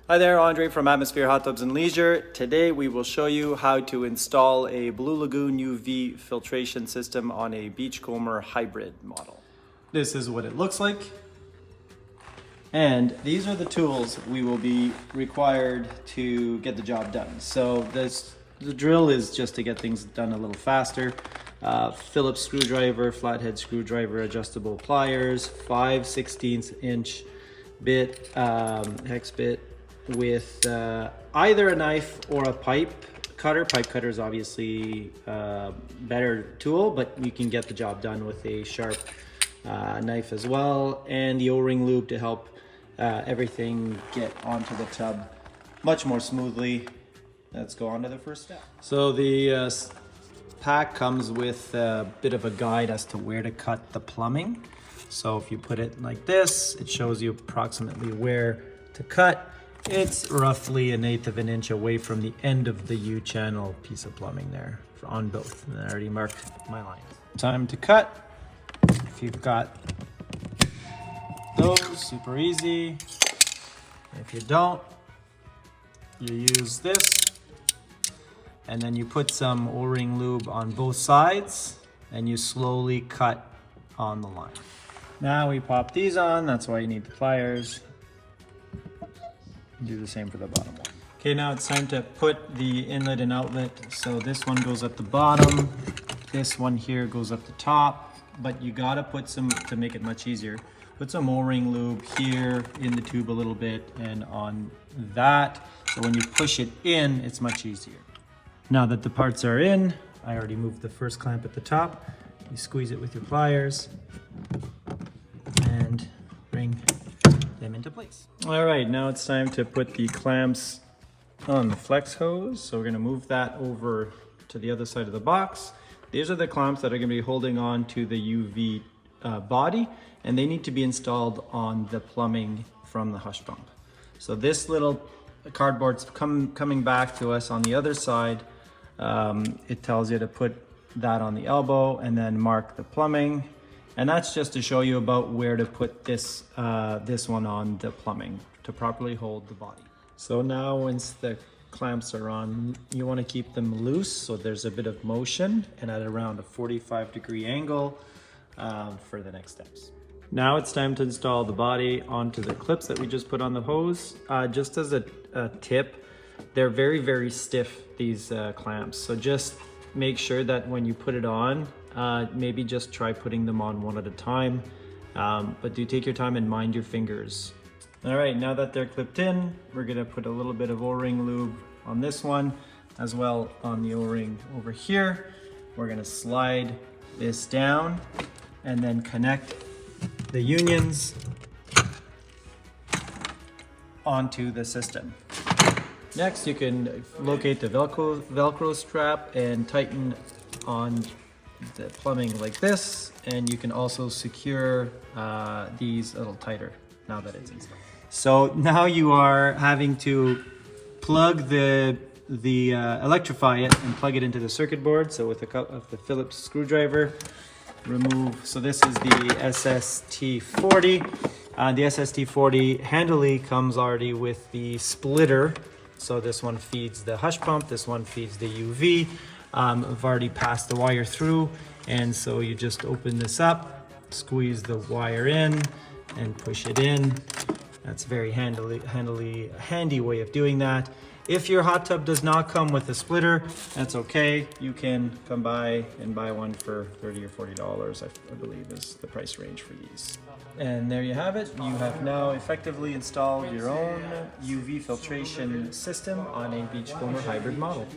Hi there, Andre from Atmosphere Hot Tubs and Leisure. Today we will show you how to install a Blue Lagoon UV filtration system on a Beachcomber hybrid model. This is what it looks like. And these are the tools we will be required to get the job done. So the drill is just to get things done a little faster. Phillips screwdriver, flathead screwdriver, adjustable pliers, 5/16 inch bit, hex bit with either a knife or a pipe cutter. Pipe cutter is obviously a better tool, but you can get the job done with a sharp knife as well, and the O-ring lube to help everything get onto the tub much more smoothly. Let's go on to the first step. So the pack comes with a bit of a guide as to where to cut the plumbing. So if you put it like this, it shows you approximately where to cut. It's roughly 1/8 of an inch away from the end of the U-channel piece of plumbing there on both. And I already marked my lines. Time to cut. If you've got those, super easy. If you don't, you use this. And then you put some O-ring lube on both sides and you slowly cut on the line. Now we pop these on, that's why you need the pliers. Do the same for the bottom one. Okay, now it's time to put the inlet and outlet. So this one goes at the bottom, this one here goes up the top, but you gotta put some, to make it much easier, put some O-ring lube here in the tube a little bit and on that. So when you push it in, it's much easier. Now that the parts are in, I already moved the first clamp at the top. You squeeze it with your pliers and bring them into place. All right, now it's time to put the clamps on the flex hose. So we're gonna move that over to the other side of the box. These are the clamps that are gonna be holding on to the UV body, and they need to be installed on the plumbing from the hush pump. So this little cardboard's coming back to us on the other side. It tells you to put that on the elbow and then mark the plumbing. And that's just to show you about where to put this, this one on the plumbing to properly hold the body. So now once the clamps are on, you want to keep them loose so there's a bit of motion and at around a 45-degree angle for the next steps. Now it's time to install the body onto the clips that we just put on the hose. Just as a tip, they're very, very stiff, these clamps. So just make sure that when you put it on, maybe just try putting them on one at a time, but do take your time and mind your fingers. All right, now that they're clipped in, we're gonna put a little bit of O-ring lube on this one, as well on the O-ring over here. We're gonna slide this down and then connect the unions onto the system. Next, you can locate the Velcro strap and tighten on the plumbing like this, and you can also secure these a little tighter now that it's installed. So now you are having to plug electrify it and plug it into the circuit board. So with the Phillips screwdriver, remove. So this is the SST40. The SST40 handily comes already with the splitter. So this one feeds the hush pump, this one feeds the UV. I've already passed the wire through, and so you just open this up, squeeze the wire in, and push it in. That's a very handy way of doing that. If your hot tub does not come with a splitter, that's okay. You can come by and buy one for $30 or $40, I believe is the price range for these. And there you have it. You have now effectively installed your own UV filtration system on a Beachcomber hybrid model.